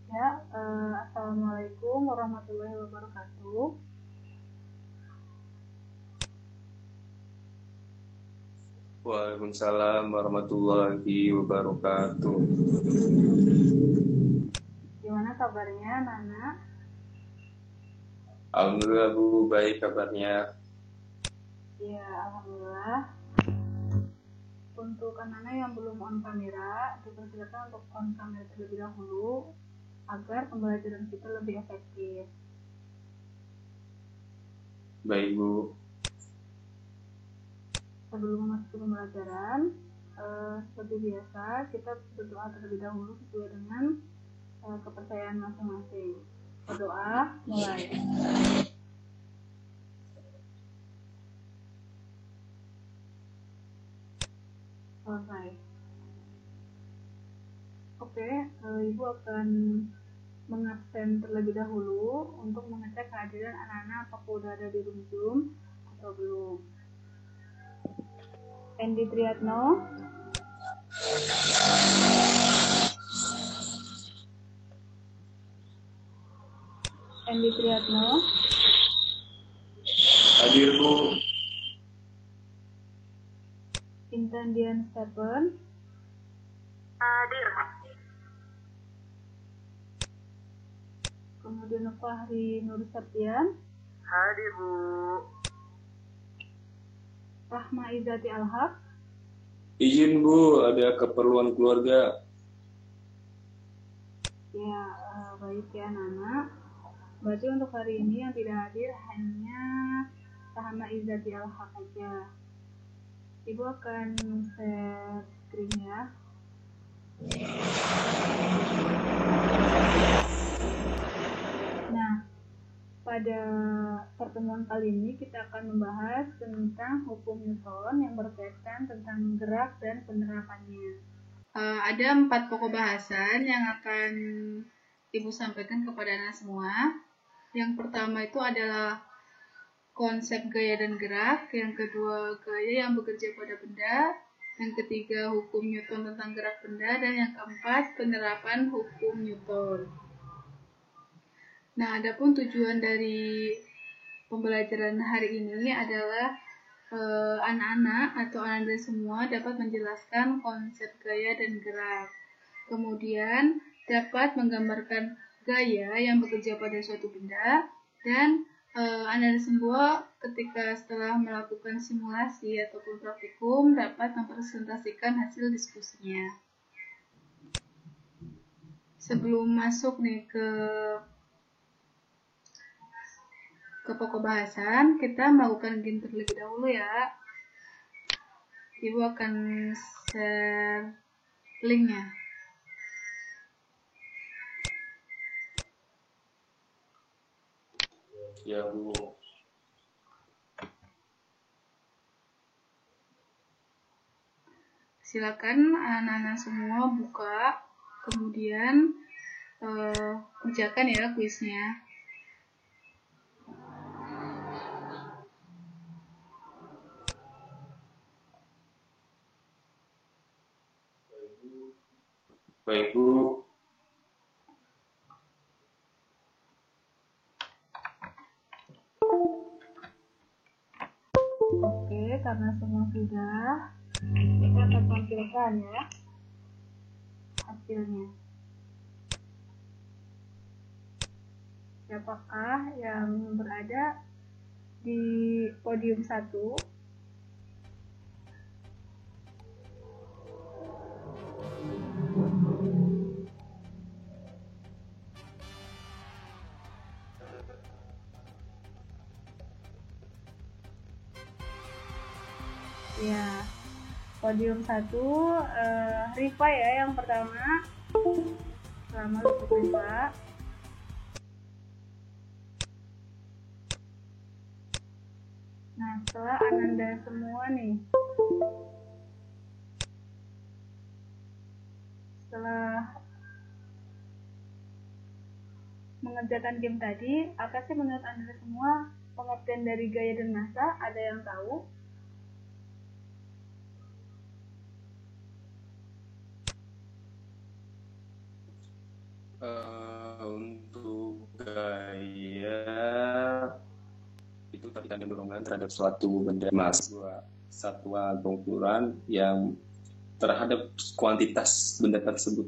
Ya, Assalamualaikum warahmatullahi wabarakatuh. Waalaikumsalam warahmatullahi wabarakatuh. Gimana kabarnya, Nana? Alhamdulillah Bu, baik kabarnya. Ya, alhamdulillah. Untuk Nana yang belum on kamera, dipersilakan untuk on kamera terlebih dahulu agar pembelajaran kita lebih efektif. Baik Bu. Sebelum masuk ke pembelajaran, seperti biasa kita berdoa terlebih dahulu sesuai dengan kepercayaan masing-masing. Berdoa, mulai. Selesai. Oke, Ibu akan mengabsen terlebih dahulu untuk mengecek kehadiran anak-anak apakah udah ada di room Zoom atau belum. Endi Triatno, Endi Triatno, Hadir Bu. Intan Dian Stephen, Hadir. kemudian Fahri Nur Septian, Hadir Bu. Rahma Izati Alhaq, Izin Bu, ada keperluan keluarga. ya baik ya Nana. Berarti untuk hari ini yang tidak hadir hanya Rahma Izati Alhaq aja. Ibu akan share screen ya. Nah, pada pertemuan kali ini kita akan membahas tentang hukum Newton yang berkaitan tentang gerak dan penerapannya. Ada 4 pokok bahasan yang akan Ibu sampaikan kepada anak semua. Yang pertama itu adalah konsep gaya dan gerak, yang kedua gaya yang bekerja pada benda, yang ketiga hukum Newton tentang gerak benda, dan yang keempat penerapan hukum Newton. Nah, adapun tujuan dari pembelajaran hari ini adalah anak-anak atau anda semua dapat menjelaskan konsep gaya dan gerak. Kemudian dapat menggambarkan gaya yang bekerja pada suatu benda, dan anda semua ketika setelah melakukan simulasi ataupun praktikum dapat mempresentasikan hasil diskusinya. Sebelum masuk nih ke pokok bahasan, kita melakukan game terlebih dahulu ya. Ibu akan share linknya. Ya Bu. Silakan anak-anak semua buka, kemudian kerjakan ya kuisnya. Baik Bu. Oke, karena semua sudah, kita akan tampilkan ya hasilnya. Siapakah yang berada di podium 1? Ya, podium 1 Rifa ya yang pertama. Selamat untuk Rifa. Nah, setelah Ananda semua nih, setelah mengerjakan game tadi, apa sih menurut Anda semua pengertian dari gaya dan massa? Ada yang tahu? gaya itu tarikan dan dorongan terhadap suatu benda mas satuan pengukuran yang terhadap kuantitas benda tersebut.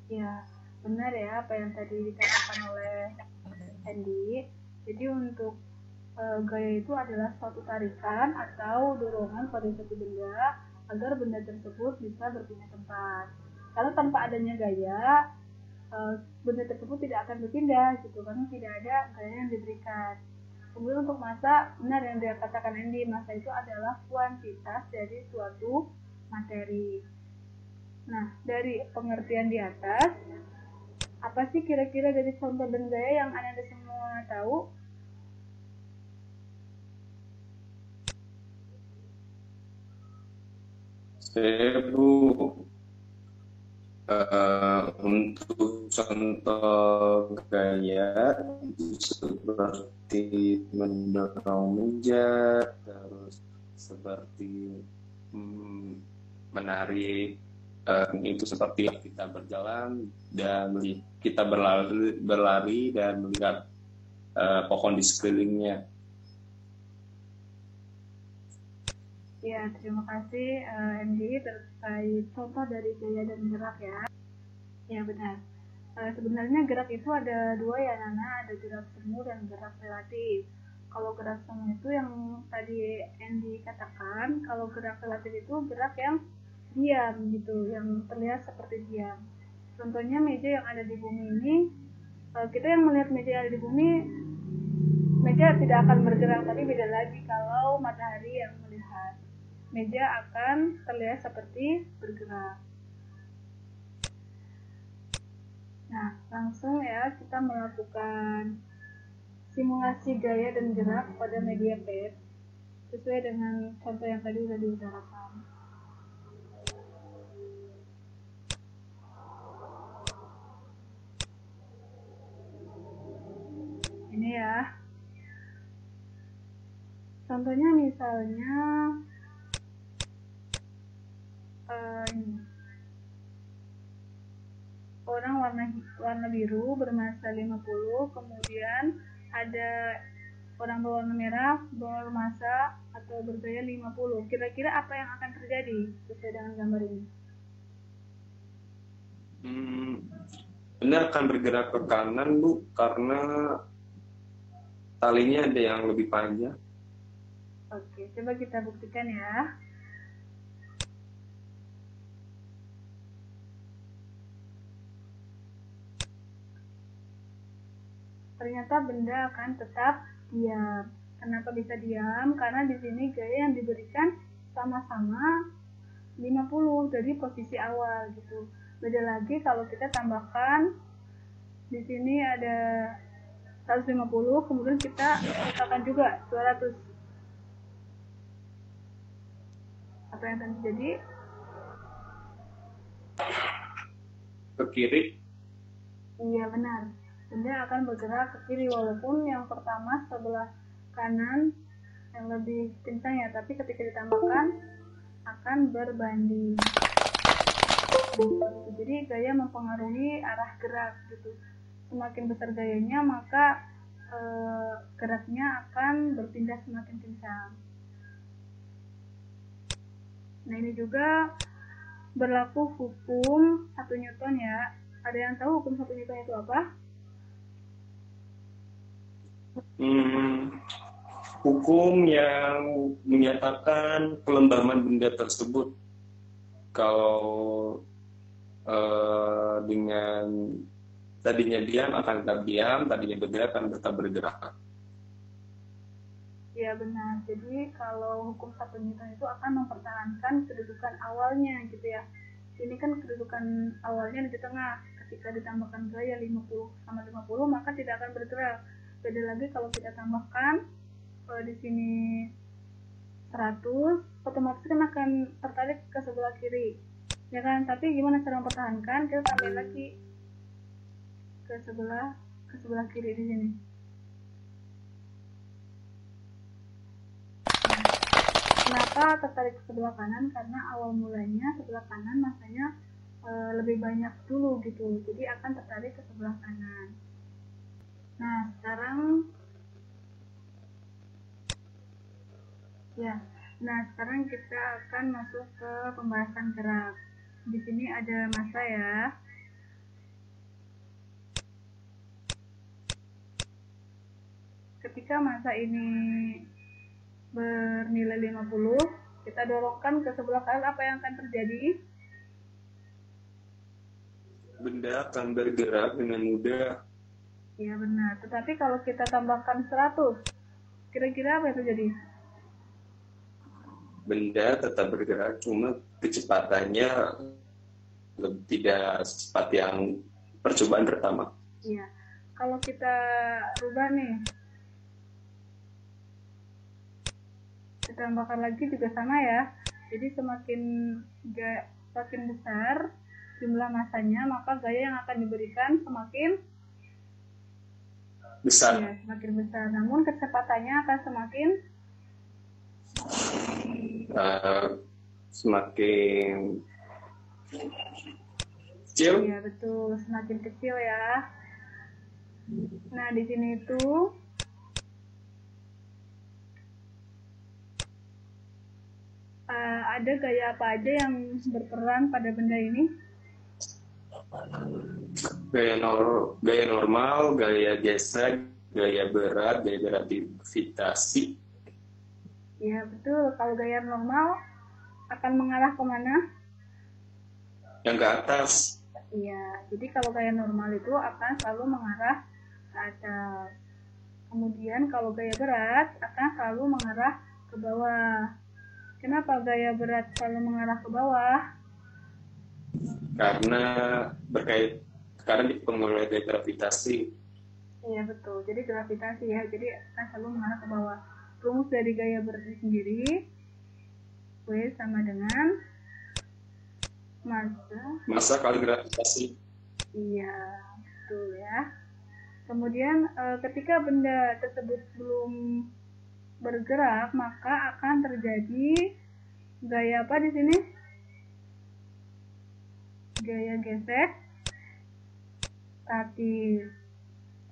Ya, benar ya apa yang tadi dikatakan oleh Andy. Jadi untuk gaya itu adalah suatu tarikan atau dorongan pada suatu benda agar benda tersebut bisa berpindah tempat. Kalau tanpa adanya gaya, benda tersebut tidak akan berpindah gitu karena tidak ada gaya yang diberikan. Kemudian untuk massa, benar yang dia katakan Andy, massa itu adalah kuantitas dari suatu materi. Nah, dari pengertian di atas, apa sih kira-kira dari contoh dan gaya yang Anda semua tahu? Bu, untuk contoh gaya seperti mendorong meja, terus seperti menarik, itu seperti kita berjalan dan kita berlari dan melihat pohon di sekelilingnya. Ya, terima kasih Andy terkait contoh dari gaya dan gerak ya. Ya benar. Sebenarnya gerak itu ada dua ya Nana, ada gerak semu dan gerak relatif. Kalau gerak semu itu yang tadi Andy katakan, kalau gerak relatif itu gerak yang diam gitu, yang terlihat seperti diam. Contohnya meja yang ada di bumi ini, kita yang melihat meja yang ada di bumi, meja tidak akan bergerak, tapi beda lagi kalau matahari yang melihat. Meja akan terlihat seperti bergerak. Nah, langsung ya kita melakukan simulasi gaya dan gerak pada media PET sesuai dengan contoh yang tadi sudah diutarakan. Ini ya. Contohnya misalnya ini. Orang warna biru bermassa 50, kemudian ada orang berwarna merah bermassa atau bergaya 50. Kira-kira apa yang akan terjadi sesuai dengan gambar ini? Benar akan bergerak ke kanan Bu, karena talinya ada yang lebih panjang. Oke, coba kita buktikan ya. Ternyata benda akan tetap diam. Kenapa bisa diam? Karena di sini gaya yang diberikan sama-sama 50 dari posisi awal gitu. Beda lagi kalau kita tambahkan di sini ada 150, kemudian kita letakkan juga 200. Apa yang akan terjadi? Ke kiri. Iya benar. Benda akan bergerak ke kiri walaupun yang pertama sebelah kanan yang lebih kencang ya, tapi ketika ditambahkan akan berbanding. Jadi gaya mempengaruhi arah gerak gitu. Semakin besar gayanya maka geraknya akan berpindah semakin kencang. Nah ini juga berlaku hukum 1 Newton ya. Ada yang tahu hukum 1 Newton itu apa? Hukum yang menyatakan kelembaman benda tersebut. Kalau dengan tadinya diam akan tetap diam, tadinya bergerak akan tetap bergerak. Ya benar. Jadi kalau hukum 1 Newton itu akan mempertahankan kedudukan awalnya gitu ya. Ini kan kedudukan awalnya di tengah. Ketika ditambahkan gaya 50 sama 50 maka tidak akan bergerak. Beda lagi kalau kita tambahkan di sini 100, otomatis kan akan tertarik ke sebelah kiri. Ya kan? Tapi gimana cara mempertahankan? Kita tambahin lagi ke sebelah kiri di sini. Kenapa tertarik ke sebelah kanan? Karena awal mulanya sebelah kanan massanya lebih banyak dulu gitu, jadi akan tertarik ke sebelah kanan. Nah sekarang kita akan masuk ke pembahasan gerak. Di sini ada massa ya. Ketika massa ini bernilai 50, kita dorongkan ke sebelah kanan, apa yang akan terjadi? Benda akan bergerak dengan mudah. Iya benar, tetapi kalau kita tambahkan 100, kira-kira apa yang terjadi? Benda tetap bergerak, cuma kecepatannya tidak secepat yang percobaan pertama. Iya, kalau kita rubah nih, kita tambahkan lagi juga sama ya. Jadi semakin besar jumlah massanya, maka gaya yang akan diberikan semakin besar. Ya, semakin besar. Namun kecepatannya akan semakin kecil. Iya betul, semakin kecil ya. Nah di sini itu ada gaya apa aja yang berperan pada benda ini? Gaya normal, gaya gesek, gaya berat, gaya gravitasi. Ya betul, kalau gaya normal akan mengarah kemana? Yang ke atas. Iya, jadi kalau gaya normal itu akan selalu mengarah ke atas. Kemudian kalau gaya berat akan selalu mengarah ke bawah. Kenapa gaya berat selalu mengarah ke bawah? Karena dipengaruhi oleh gravitasi. Iya betul, jadi gravitasi ya, jadi akan selalu mengarah ke bawah. Rumus dari gaya berat sendiri, W sama dengan massa kali gravitasi. Iya betul ya. Kemudian ketika benda tersebut belum bergerak, maka akan terjadi gaya apa di sini? Gaya gesek statis.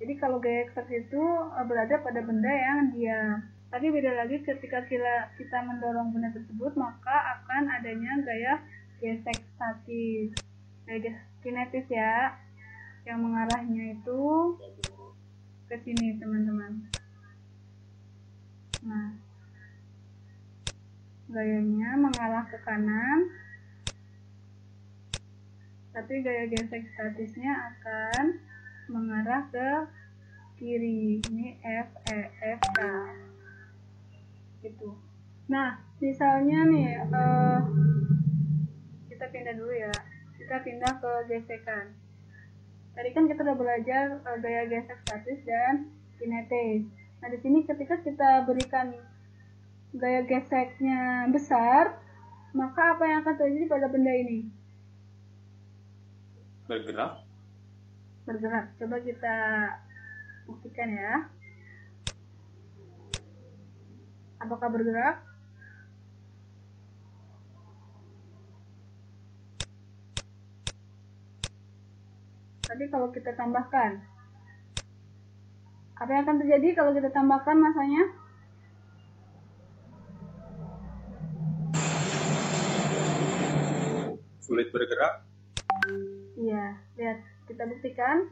Jadi kalau gaya statis itu berada pada benda yang diam. Tapi beda lagi ketika kita mendorong benda tersebut, maka akan adanya gaya gesek statis. Gaya kinetis ya, yang mengarahnya itu ke sini teman-teman. Nah, gayanya mengarah ke kanan, tapi gaya gesek statisnya akan mengarah ke kiri. Ini F, E, F, K gitu. Nah, misalnya nih kita pindah dulu ya, kita pindah ke gesekan. Tadi kan kita udah belajar gaya gesek statis dan kinetis. Nah, di sini ketika kita berikan gaya geseknya besar, maka apa yang akan terjadi pada benda ini? Bergerak. Coba kita buktikan ya. Apakah bergerak? Tadi kalau kita tambahkan, apa yang akan terjadi kalau kita tambahkan massanya? Sulit bergerak. Iya, lihat, kita buktikan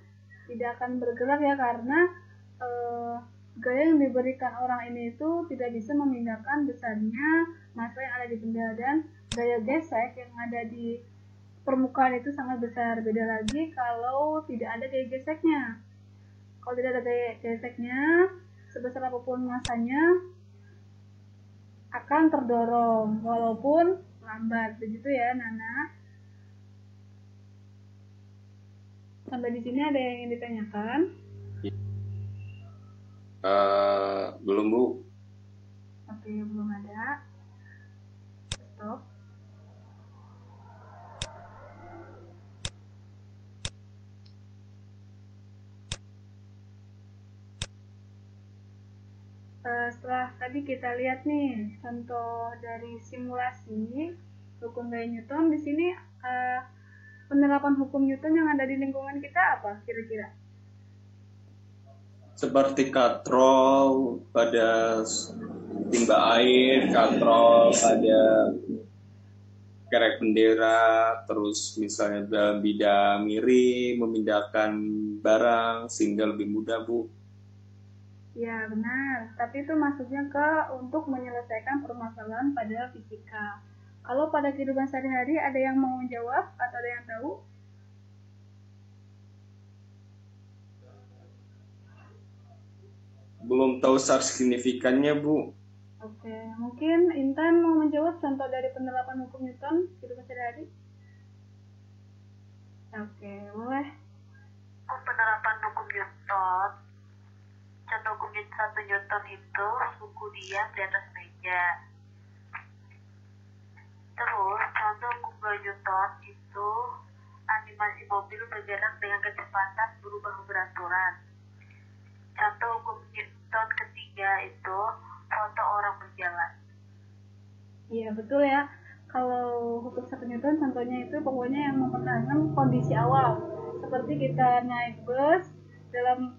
tidak akan bergerak ya, karena gaya yang diberikan orang ini itu tidak bisa memindahkan besarnya massa yang ada di benda, dan gaya gesek yang ada di permukaan itu sangat besar. Beda lagi kalau tidak ada gaya geseknya. Kalau tidak ada gaya geseknya, sebesar apapun massanya akan terdorong walaupun lambat. Begitu ya Nana. Sampai di sini ada yang ingin ditanyakan? Belum Bu. Oke, belum ada. Stop. Setelah tadi kita lihat nih contoh dari simulasi hukum gaya Newton, di sini penerapan hukum Newton yang ada di lingkungan kita apa kira-kira? Seperti katrol pada timba air, katrol pada kerek bendera, terus misalnya dalam bidang miring, memindahkan barang sehingga lebih mudah, Bu. Ya benar, tapi itu maksudnya untuk menyelesaikan permasalahan pada fisika. Kalau pada kehidupan sehari-hari ada yang mau menjawab atau ada yang tahu? Belum tahu signifikannya, Bu. Oke, mungkin Intan mau menjawab contoh dari penerapan hukum Newton kehidupan sehari-hari? Oke, boleh. Penerapan hukum Newton, contoh hukum 1 Newton itu buku diam di atas meja. Terus contoh hukum 2 Newton itu animasi mobil bergerak dengan kecepatan berubah beraturan. Contoh hukum Newton ketiga itu foto orang berjalan. Iya betul ya. Kalau hukum 1 Newton contohnya itu pokoknya yang mempertahankan kondisi awal. Seperti kita naik bus dalam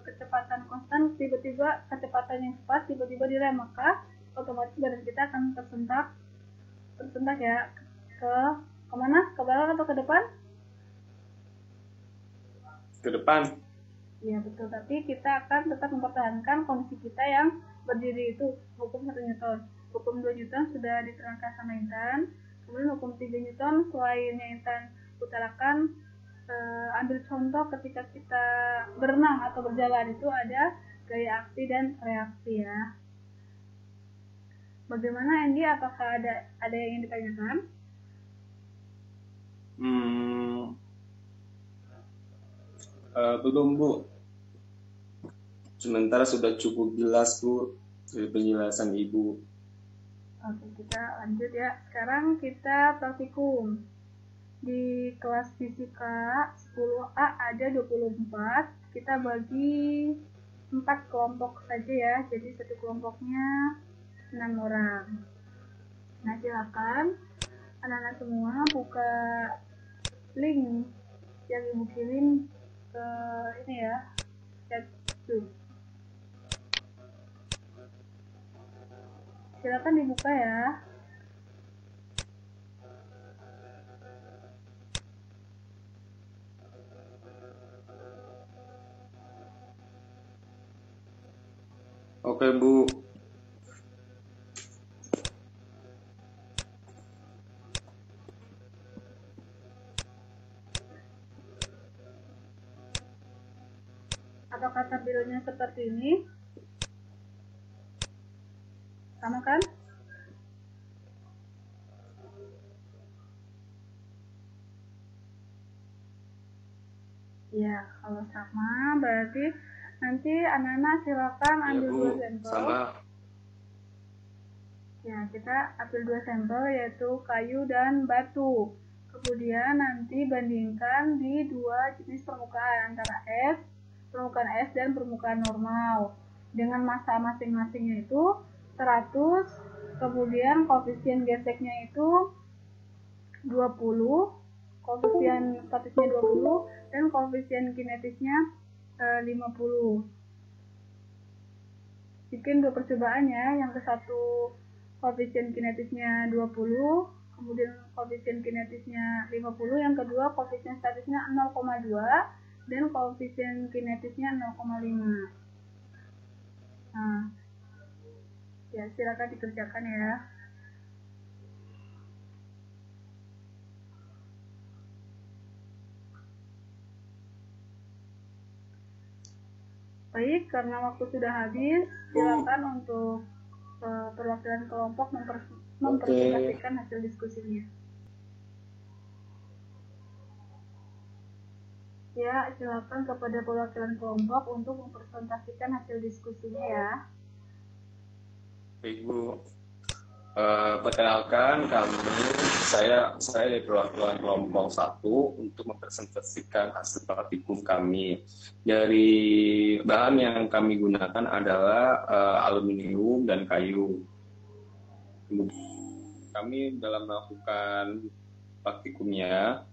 kecepatan konstan, tiba-tiba kecepatan yang cepat tiba-tiba direm, maka otomatis badan kita akan tersentak ya kemana? Ke belakang atau ke depan? Ke depan. Iya betul, tapi kita akan tetap mempertahankan kondisi kita yang berdiri, itu hukum 1 Newton. Hukum 2 Newton sudah diterangkan sama Intan. Kemudian hukum 3 Newton selain yang Intan utarakan, ambil contoh ketika kita berenang atau berjalan, itu ada gaya aksi dan reaksi ya. Bagaimana Andy, apakah ada yang ingin ditanyakan? Belum, Bu. Sementara sudah cukup jelas, Bu, dari penjelasan Ibu. Oke, kita lanjut ya. Sekarang kita praktikum. Di kelas fisika 10A ada 24. Kita bagi 4 kelompok saja ya. Jadi satu kelompoknya 6 orang. Nah, silakan anak-anak semua buka link yang Ibu kirim ke ini ya, chat Zoom. Silakan dibuka ya. Oke, Bu. Apakah tampilnya seperti ini? Sama kan? Ya, kalau sama berarti nanti anak-anak silakan ambil dua sampel. Sama. Ya, kita ambil 2 sampel yaitu kayu dan batu. Kemudian nanti bandingkan di 2 jenis permukaan, antara permukaan es dan permukaan normal. Dengan massa masing-masingnya itu 100, kemudian koefisien geseknya itu 20, koefisien statisnya 20, dan koefisien kinetisnya 50. Bikin 2 percobaan ya, yang ke satu koefisien kinetisnya 20, kemudian koefisien kinetisnya 50, yang kedua koefisien statisnya 0,2 dan koefisien kinetisnya 0,5. Nah, ya silakan dikerjakan ya. Baik, karena waktu sudah habis, silakan untuk perwakilan kelompok mempresentasikan hasil diskusinya. Ya, silakan kepada perwakilan kelompok untuk mempresentasikan hasil diskusinya ya. Baik, Bu. Perkenalkan saya dari perwakilan kelompok 1 untuk mempresentasikan hasil praktikum kami. Dari bahan yang kami gunakan adalah aluminium dan kayu. Kami dalam melakukan praktikumnya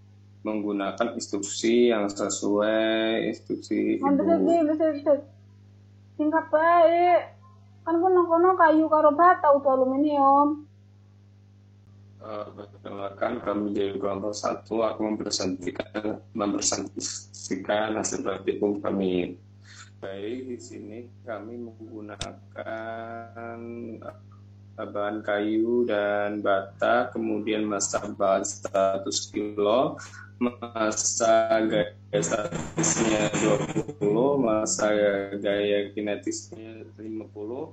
menggunakan instruksi yang sesuai instruksi Bisa Ibu. bisa. Singkat baik. Kan kono kayu karo bata utuh aluminium. Perkenalkan, kami dari kelompok 1 aku mempresentasikan hasil praktikum kami. Baik, di sini kami menggunakan bahan kayu dan bata, kemudian massa bahan 100 kilo, massa gaya statisnya 20, massa gaya kinetisnya 50.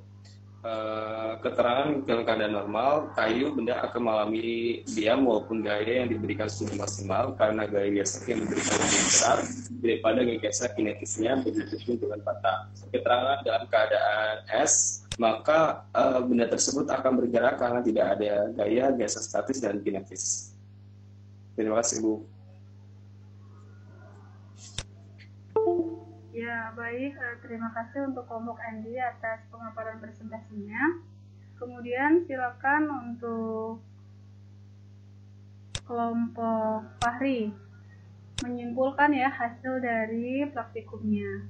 Keterangan dalam keadaan normal, kayu benda akan mengalami diam walaupun gaya yang diberikan sudah maksimal karena gaya gesek yang diberikan lebih besar daripada gaya gesek kinetisnya, begitu pun dengan bata. Keterangan dalam keadaan S, maka benda tersebut akan bergerak karena tidak ada gaya gesek statis dan kinetis. Terima kasih, Bu. Ya, baik. Terima kasih untuk kelompok Andi atas pemaparan presentasinya. Kemudian silakan untuk kelompok Fahri menyimpulkan ya hasil dari praktikumnya.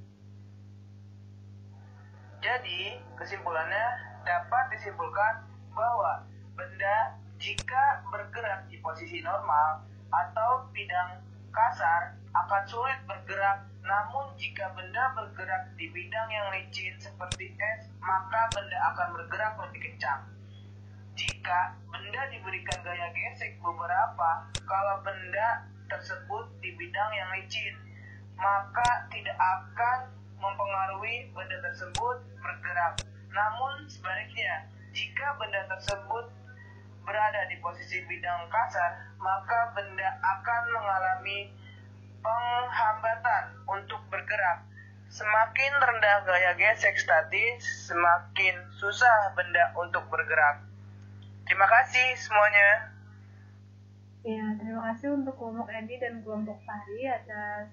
Jadi, kesimpulannya dapat disimpulkan bahwa benda jika bergerak di posisi normal atau bidang kasar akan sulit bergerak, namun jika benda bergerak di bidang yang licin seperti es, maka benda akan bergerak lebih kencang. Jika benda diberikan gaya gesek beberapa, kalau benda tersebut di bidang yang licin, maka tidak akan mempengaruhi benda tersebut bergerak. Namun sebaliknya, jika benda tersebut berada di posisi bidang kasar, maka benda akan mengalami penghambatan untuk bergerak. Semakin rendah gaya gesek statis, semakin susah benda untuk bergerak. Terima kasih semuanya. Ya, terima kasih untuk kelompok Andi dan kelompok Fahri atas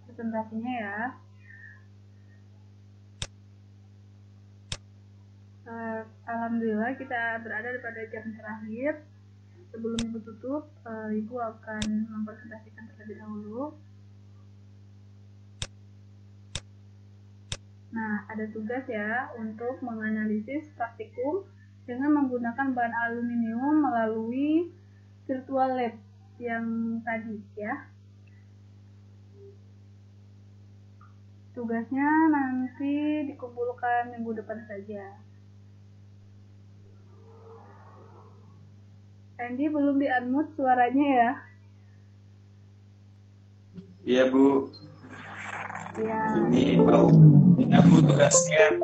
presentasinya ya. Alhamdulillah kita berada pada jam terakhir. Sebelum Ibu tutup, Ibu akan mempresentasikan terlebih dahulu. Nah, ada tugas ya untuk menganalisis praktikum dengan menggunakan bahan aluminium melalui virtual lab yang tadi ya. Tugasnya nanti dikumpulkan minggu depan saja. Andy belum di-unmute suaranya ya? Iya, Bu. Ya. Ini aku tugasnya.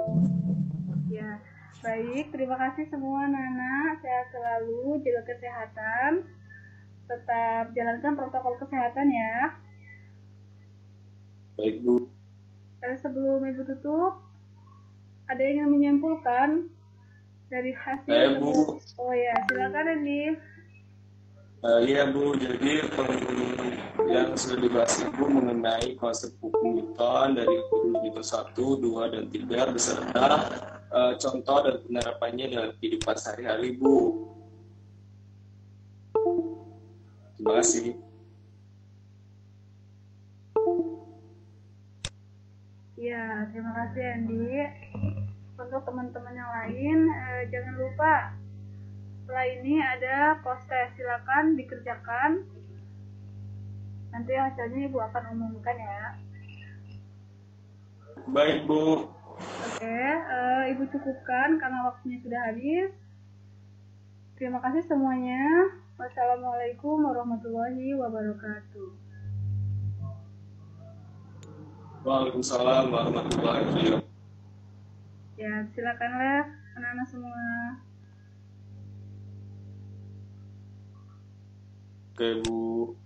Ya, baik. Terima kasih semua Nana. Sehat selalu, jaga kesehatan. Tetap jalankan protokol kesehatan ya. Baik, Bu. Sebelum Ibu tutup, ada yang menyimpulkan dari hasil? Bu. Oh ya, silakan Andy. Iya, Bu, jadi yang sudah dibahas Ibu mengenai konsep hukum Newton dari Newton 1, 2, dan 3 beserta contoh dan penerapannya dalam kehidupan sehari-hari, Bu. Terima kasih. Ya, terima kasih Andy. Untuk teman-teman yang lain, jangan lupa setelah ini ada post-test, silakan dikerjakan. Nanti hasilnya Ibu akan umumkan ya. Baik, Bu. Oke, Ibu cukupkan karena waktunya sudah habis. Terima kasih semuanya. Wassalamualaikum warahmatullahi wabarakatuh. Waalaikumsalam warahmatullahi wabarakatuh. Ya, silakanlah anak-anak semua. Oke, Bu.